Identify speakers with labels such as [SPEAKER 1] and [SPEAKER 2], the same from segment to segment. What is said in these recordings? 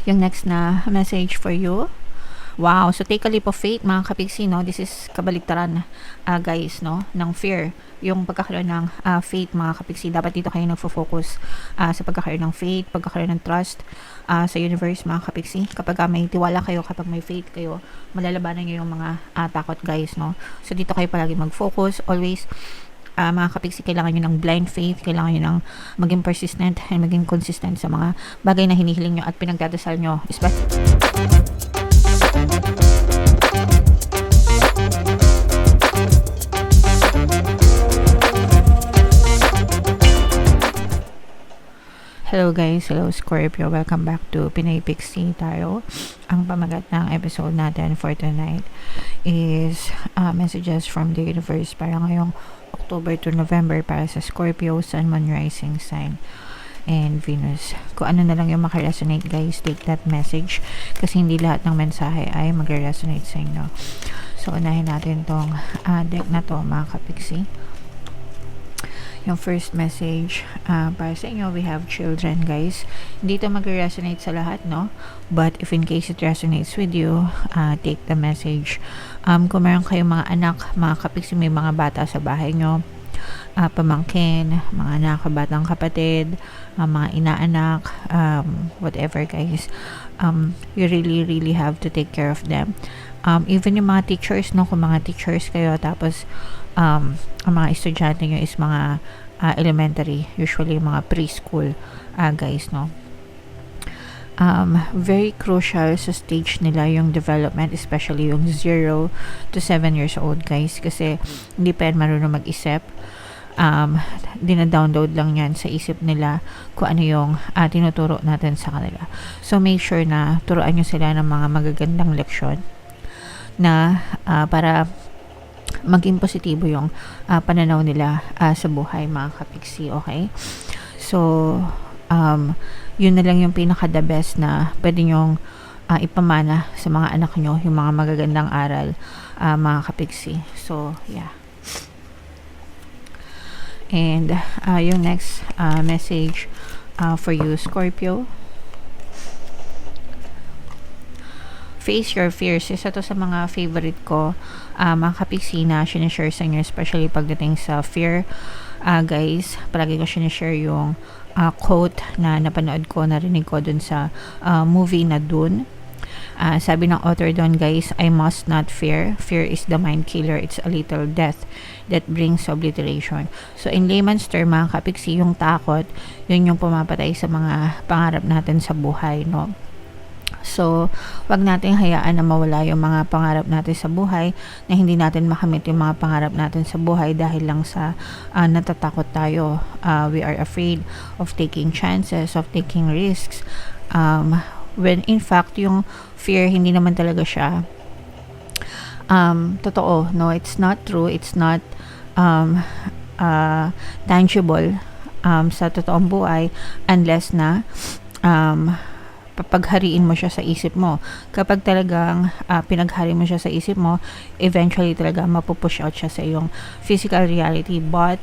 [SPEAKER 1] Yung next na message for you. Wow, so take a leap of faith mga kapiksi, no? This is kabaliktaran, guys, no? Ng fear. Yung pagkakaroon ng faith mga kapiksi. Dapat dito kayo nagfo-focus sa pagkakaroon ng faith, pagkakaroon ng trust sa universe mga kapiksi. Kapag may tiwala kayo, kapag may faith kayo, malalabanan nyo yung mga takot, guys, no? So dito kayo palagi mag-focus, always. Mga kapiksi, kailangan nyo ng blind faith, kailangan nyo ng maging persistent and maging consistent sa mga bagay na hinihiling nyo at pinagdadasal nyo. Hello guys, hello Scorpio, welcome back to Pinay Pixie tayo. Ang pamagat ng episode natin for tonight is messages from the universe para ngayong October to November para sa Scorpio, Sun, Moon, Rising sign and Venus. Kung ano na lang yung makaresonate, guys, take that message kasi hindi lahat ng mensahe ay mag-resonate sa inyo. So unahin natin tong deck na to mga kapiksi. Yung first message para sa inyo, we have children, guys. Hindi ito mag-resonate sa lahat, no? But if in case it resonates with you, take the message. Kung meron kayong mga anak, mga kapiksi, may mga bata sa bahay nyo, pamangkin, mga anak, batang kapatid, mga inaanak, whatever, guys. You really have to take care of them. Even yung mga teachers, no? Kung mga teachers kayo, tapos ang mga estudyante nyo is mga elementary, usually mga preschool, guys, no? Very crucial sa stage nila yung development, especially yung 0 to 7 years old, guys, kasi hindi pa yan marunong mag-isip. Dina-download lang yan sa isip nila kung ano yung tinuturo natin sa kanila. So make sure na turuan nyo sila ng mga magagandang leksyon na para maging positibo yung pananaw nila sa buhay, mga kapiksi, okay? So yun na lang yung pinaka the best na pwede nyong ipamana sa mga anak nyo, yung mga magagandang aral, mga kapiksi. So yeah. And yung next message for you, Scorpio. Face your fears. Isa to sa mga favorite ko, mga kapiksi, na sinishare sa inyo, especially pagdating sa fear. Guys, palagi ko sinishare yung quote na napanood ko, narinig ko dun sa movie na Dune. Sabi ng author doon, guys, I must not fear. Fear is the mind killer. It's a little death that brings obliteration. So in layman's term, mga kapiksi, yung takot, yun yung pumapatay sa mga pangarap natin sa buhay, no? So, wag nating hayaan na mawala yung mga pangarap natin sa buhay, na hindi natin makamit yung mga pangarap natin sa buhay dahil lang sa natatakot tayo. We are afraid of taking chances, of taking risks. When in fact, yung fear, hindi naman talaga siya totoo, no? It's not true. It's not tangible sa totoong buhay unless na papaghariin mo siya sa isip mo. Kapag talagang pinaghari mo siya sa isip mo, eventually talaga mapupush out siya sa iyong physical reality. But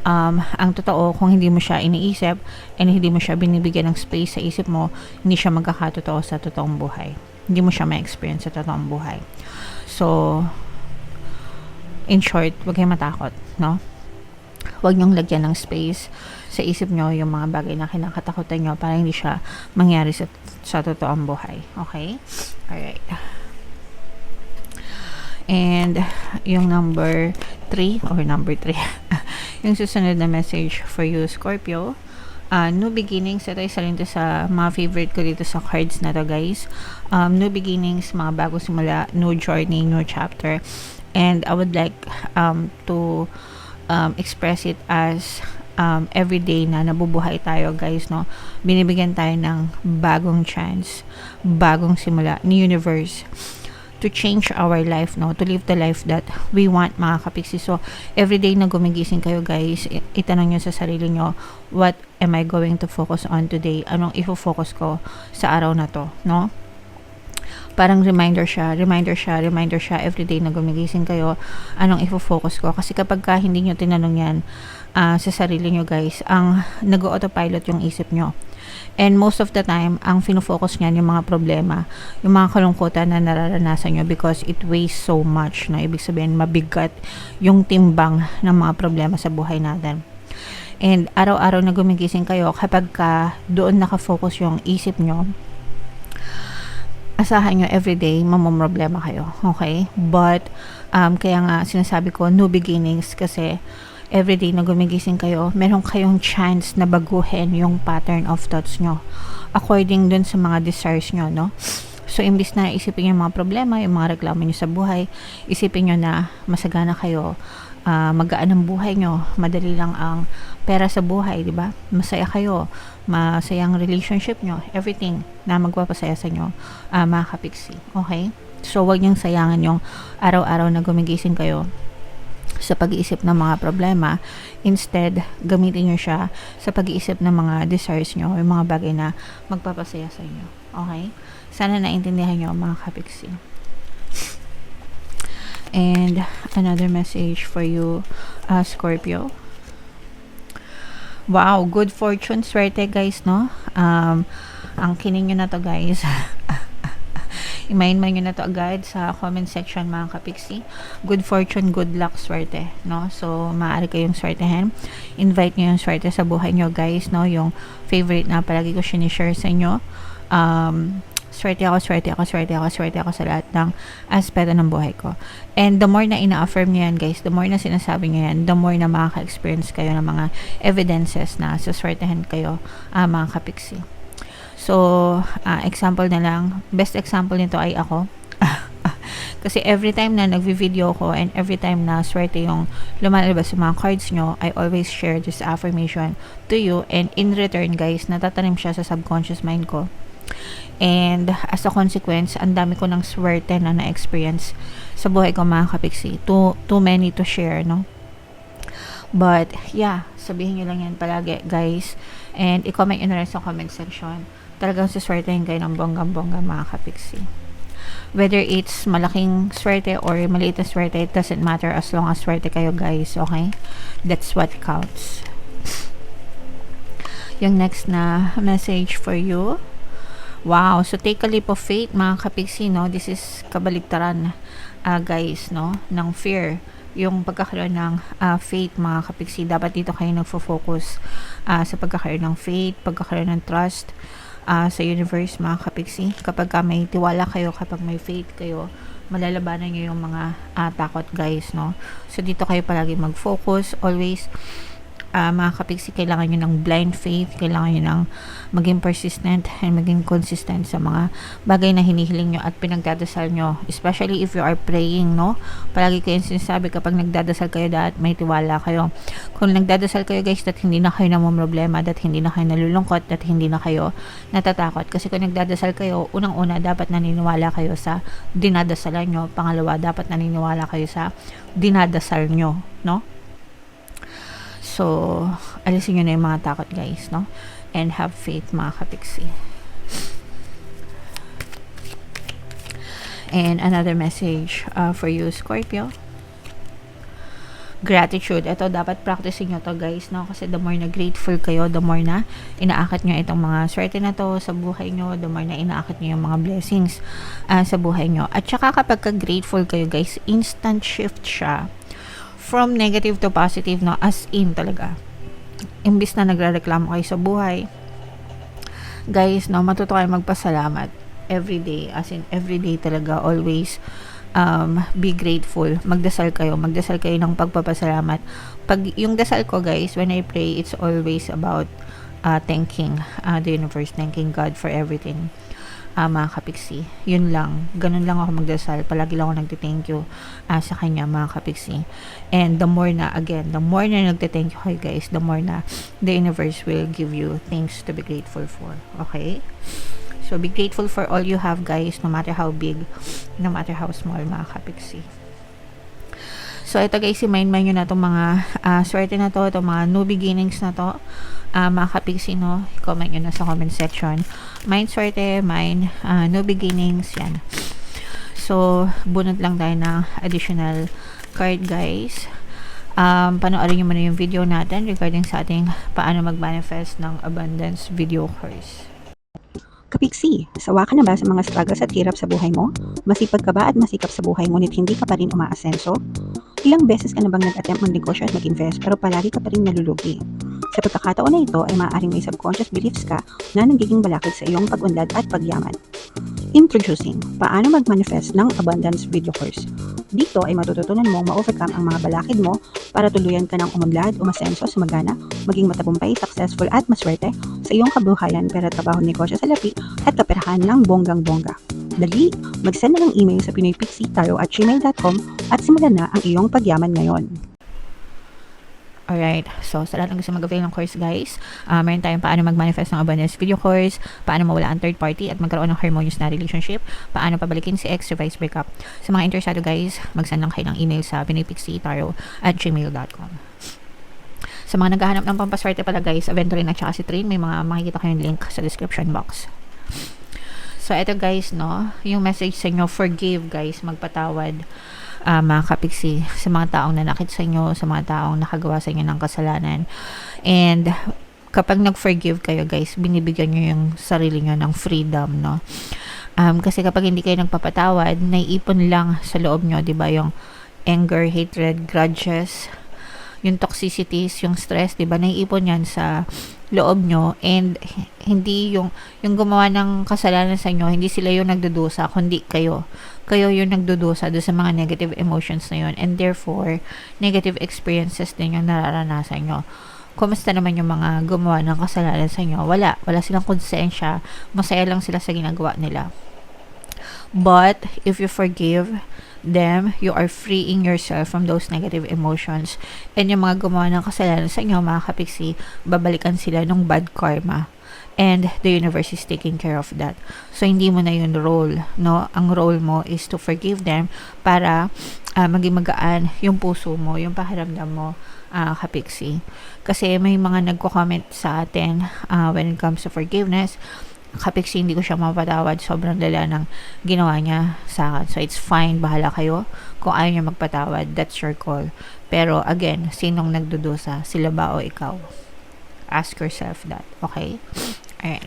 [SPEAKER 1] ang totoo, kung hindi mo siya iniisip and hindi mo siya binibigyan ng space sa isip mo, hindi siya magkakatotoo sa totoong buhay. Hindi mo siya ma-experience sa totoong buhay. So in short, huwag kayong matakot, no? Huwag niyong lagyan ng space sa isip nyo yung mga bagay na kinakatakutan nyo para hindi siya mangyari sa totoong buhay. Okay? Alright. And yung number 3 yung susunod na message for you, Scorpio. New beginnings. Ito isa rin sa mga favorite ko dito sa cards na to, guys. New beginnings, mga bago simula, new journey, new chapter. And I would like to express it as everyday na nabubuhay tayo, guys, no? Binibigyan tayo ng bagong chance, bagong simula ni universe to change our life, no? To live the life that we want, mga kapiksi. So everyday na gumigising kayo, guys, itanong nyo sa sarili nyo, what am I going to focus on today? Anong ifo-focus ko sa araw na to, no? Parang reminder siya everyday na gumigising kayo, anong ifo-focus ko. Kasi kapag hindi nyo tinanong yan sa sarili nyo, guys, ang nag-autopilot yung isip nyo. And most of the time, ang fino-focus niyan yung mga problema, yung mga kalungkutan na nararanasan nyo because it weighs so much, no? Ibig sabihin, mabigat yung timbang ng mga problema sa buhay natin. And araw-araw na gumigising kayo, kapag doon nakafocus yung isip nyo, asahan nyo everyday, mamomroblema kayo. Okay? But, kaya nga sinasabi ko, new beginnings kasi everyday na gumigising kayo, meron kayong chance na baguhin yung pattern of thoughts nyo according dun sa mga desires nyo, no? So, imbis na isipin yung mga problema, yung mga reklamo nyo sa buhay, isipin nyo na masagana kayo, magaan ang buhay nyo, madali lang ang pera sa buhay, di ba? Masaya kayo, masaya ang relationship nyo, everything na magpapasaya sa nyo, mga kapiksi. Okay? So, wag niyong sayangan yung araw-araw na gumigising kayo sa pag-iisip ng mga problema. Instead, gamitin nyo siya sa pag-iisip ng mga desires nyo, yung mga bagay na magpapasaya sa inyo. Okay? Sana naintindihan nyo, mga kapiksi. And another message for you, Scorpio. Wow, good fortune, swerte guys, no? Ang kining nyo na to guys. I-mind nyo na to agad sa comment section, mga kapiksi. Good fortune, good luck, swerte, no? So, maaari kayong swertehan. Invite nyo yung swerte sa buhay nyo guys, no? Yung favorite na palagi ko sinishare sa inyo. Swerte ako sa lahat ng aspeto ng buhay ko. And the more na ina-affirm nyo yan guys, the more na sinasabi nyo yan, the more na makaka-experience kayo ng mga evidences na suswertehan kayo, mga kapiksi. So, example na lang, best example nito ay ako. Kasi every time na nagvi-video ko and every time na swerte yung lumalabas sa mga cards nyo, I always share this affirmation to you, and in return guys, natatanim siya sa subconscious mind ko. And as a consequence, ang dami ko ng swerte na na-experience sa buhay ko, mga kapiksi. Too many to share, no? But yeah, sabihin nyo lang yan palagi guys, and i-comment nyo na rin sa comment section. Talagang suswertehin kayo ng bonggang-bongga, mga kapiksi. Whether it's malaking swerte or maliit na swerte, it doesn't matter as long as swerte kayo guys, okay? That's what counts. Yung next na message for you. Wow, so take a leap of faith, mga kapiksi, no? This is kabaligtaran, guys, no? Ng fear. Yung pagkakaroon ng faith, mga kapiksi. Dapat dito kayo nagfo-focus sa pagkakaroon ng faith, pagkakaroon ng trust sa universe, mga kapiksi. Kapag may tiwala kayo, kapag may faith kayo, malalabanan nyo yung mga takot, guys, no? So, dito kayo palagi mag-focus, always. Mga kapiksi, kailangan nyo ng blind faith, kailangan nyo ng maging persistent and maging consistent sa mga bagay na hinihiling nyo at pinagdadasal nyo, especially if you are praying, no? Palagi ko yung sinasabi, kapag nagdadasal kayo, dapat may tiwala kayo. Kung nagdadasal kayo guys, that hindi na kayo namumroblema, that hindi na kayo nalulungkot, that hindi na kayo natatakot. Kasi kung nagdadasal kayo, unang-una dapat naniniwala kayo sa dinadasalan nyo, pangalawa dapat naniniwala kayo sa dinadasal nyo, no? So, alisin nyo na yung mga takot guys, no? And have faith, mga kapiksi. And another message for you, Scorpio. Gratitude. Ito, dapat practicing nyo to guys, no? Kasi the more na grateful kayo, the more na inaakit nyo itong mga swerte na to sa buhay nyo, the more na inaakit nyo yung mga blessings sa buhay nyo. At saka kapag ka-grateful kayo guys, instant shift siya from negative to positive, no? As in talaga. Imbis na nagrereklamo kayo sa buhay, guys, no? Matuto kayo magpasalamat everyday. As in, everyday talaga. Always be grateful. Magdasal kayo ng pagpapasalamat. Pag yung dasal ko guys, when I pray, it's always about thanking the universe, thanking God for everything. Mga kapiksi, yun lang, ganun lang ako magdasal, palagi lang ako nagte-thank you sa kanya, mga kapiksi. And the more na nagte-thank you kayo guys, the more na the universe will give you things to be grateful for. Okay? So be grateful for all you have guys, no matter how big, no matter how small, mga kapiksi. So ito guys, i-mind nyo na itong mga swerte na to, itong mga new beginnings na to, mga kapiksi, no? Comment nyo na sa comment section. Mind swerte, mind new beginnings, yan. So bunot lang tayo ng additional card guys. Panoorin nyo muna yung video natin regarding sa ating paano mag-manifest ng abundance video course.
[SPEAKER 2] Kapiksi, sawa ka na ba sa mga struggles at hirap sa buhay mo? Masipag ka ba at masikap sa buhay ngunit hindi ka pa rin umaasenso? Ilang beses ka na bang nag-attempt mag-negosyo at mag-invest pero palagi ka pa rin nalulugi? Sa pagkakataon na ito ay maaaring may subconscious beliefs ka na nagiging balakid sa iyong pag-unlad at pagyaman. Introducing, paano mag-manifest ng abundance video course. Dito ay matututunan mong ma-overcome ang mga balakid mo para tuluyan ka ng umunlad, umasenso, sumagana, maging matagumpay, successful at maswerte sa iyong kabuhayan, pera, trabaho, negosyo sa lapi at kaperahan ng bonggang-bongga. Dali, mag-send na ng email sa pinoypixitayo@gmail.com at simulan na ang iyong pagyaman ngayon.
[SPEAKER 1] Alright, so sa lahat ng gusto mag-avail ng course guys, meron tayong paano mag-manifest ng abundance video course, paano mawala ang third party at magkaroon ng harmonious na relationship, paano pabalikin si ex, revise breakup. Sa mga interesado guys, mag-send lang kayo ng email sa pinoypixitayo@gmail.com. Sa mga naghahanap ng pampaswerte pala guys, Aventurin at saka si Train, may mga makikita kayong link sa description box. So eto guys, no, yung message sa inyo, forgive guys, magpatawad. Mga kapiksi, sa mga taong nanakit sa inyo, sa mga taong nakagawa sa inyo ng kasalanan. And kapag nag-forgive kayo guys, binibigyan nyo yung sarili nyo ng freedom, no? Kasi kapag hindi kayo nagpapatawad, naiipon lang sa loob nyo, diba? Yung anger, hatred, grudges, yung toxicities, yung stress, diba? Naiipon yan sa loob nyo, and hindi yung gumawa ng kasalanan sa inyo, hindi sila yung nagdudusa, kundi kayo yung nagdudusa doon sa mga negative emotions na yun, and therefore negative experiences din yung nararanasan nyo. Kumusta naman yung mga gumawa ng kasalanan sa inyo? Wala silang konsensya, masaya lang sila sa ginagawa nila. But if you forgive them, you are freeing yourself from those negative emotions, and yung mga gumawa ng kasalanan sa inyo, mga kapiksi, babalikan sila ng bad karma, and the universe is taking care of that. So hindi mo na yung role, no? Ang role mo is to forgive them para maging magaan yung puso mo, yung pakiramdam mo, kapiksi. Kasi may mga nagko-comment sa atin when it comes to forgiveness, kapiksi, hindi ko siya mapatawad, sobrang lala ng ginawa niya sa akin. So it's fine, bahala kayo kung ayaw niya magpatawad, that's your call. Pero again, sinong nagdudusa, sila ba o ikaw? Ask yourself that, okay? Alright.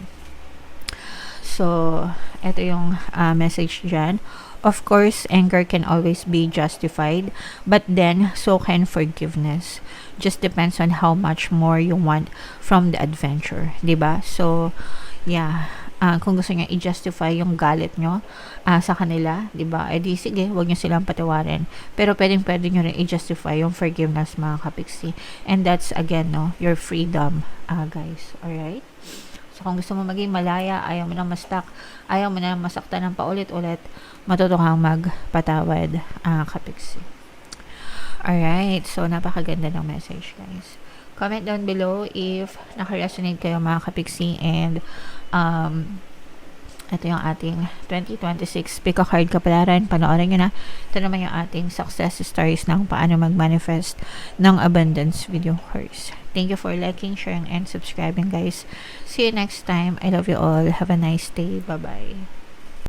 [SPEAKER 1] So ito yung message dyan. Of course, anger can always be justified, but then so can forgiveness. Just depends on how much more you want from the adventure, diba? So yeah, kung gusto niya i-justify yung galit nyo sa kanila, diba? Eh di sige, huwag nyo silang patawarin. Pero pwede nyo rin i-justify yung forgiveness, mga kapiksi. And that's again, no, your freedom, guys. Alright? So kung gusto mo maging malaya, ayaw mo nang mastak, ayaw mo nang masaktan ng paulit-ulit, matuto kang magpatawad, kapiksi. Alright, so napakaganda ng message guys. Comment down below if naka-resonate kayo, mga kapiksi, and ito yung ating 2026 Pick a Card Kapalaran. Panoorin nyo na. Ito naman yung ating success stories ng paano mag-manifest ng abundance video course. Thank you for liking, sharing, and subscribing guys. See you next time. I love you all. Have a nice day. Bye-bye.